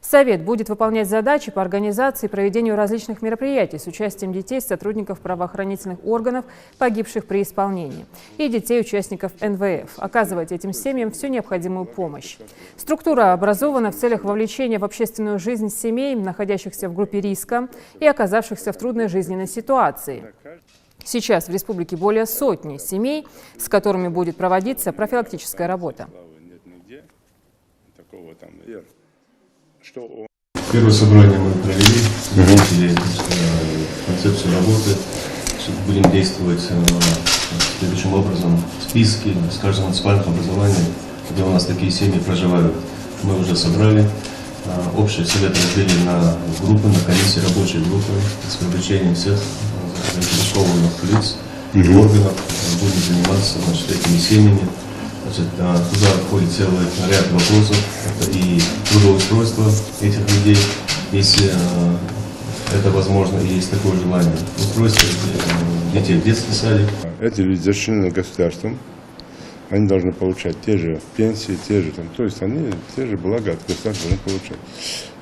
Совет будет выполнять задачи по организации и проведению различных мероприятий с участием детей, сотрудников правоохранительных органов, погибших при исполнении, и детей участников НВФ, оказывать этим семьям всю необходимую помощь. Структура образована в целях вовлечения в общественную жизнь семей, находящихся в группе риска и оказавшихся в трудной жизненной ситуации. Сейчас в республике более сотни семей, с которыми будет проводиться профилактическая работа. Первое собрание мы провели, выделили концепцию работы, будем действовать следующим образом. Списки с каждым муниципальным образованием, где у нас такие семьи проживают, мы уже собрали. Общий совет разбили на группы, на комиссии, рабочие группы с привлечением всех заинтересованных лиц и органов. Будем заниматься этими семьями. Туда входит целый ряд вопросов. Это и трудоустройство этих людей, если это возможно и есть такое желание. Устройство детей в детский садик. Эти люди защищены государством. Они должны получать те же пенсии, те же, то есть они те же блага от государства должны получать.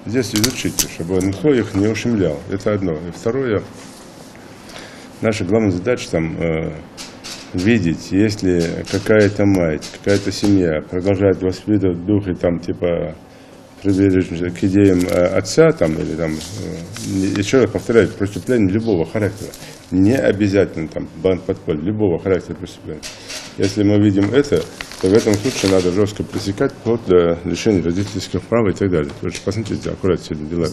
Здесь изучите, чтобы никто их не ущемлял. Это одно. И второе, наша главная задача там видеть, если какая-то мать, какая-то семья продолжает воспитывать дух и там типа приверженность к идеям отца там или там, еще раз повторяю, преступление любого характера. Не обязательно там банд подполья, любого характера преступления. Если мы видим это, то в этом случае надо жестко пресекать вплоть до лишения родительских прав и так далее. Посмотрите, аккуратно все эти дела.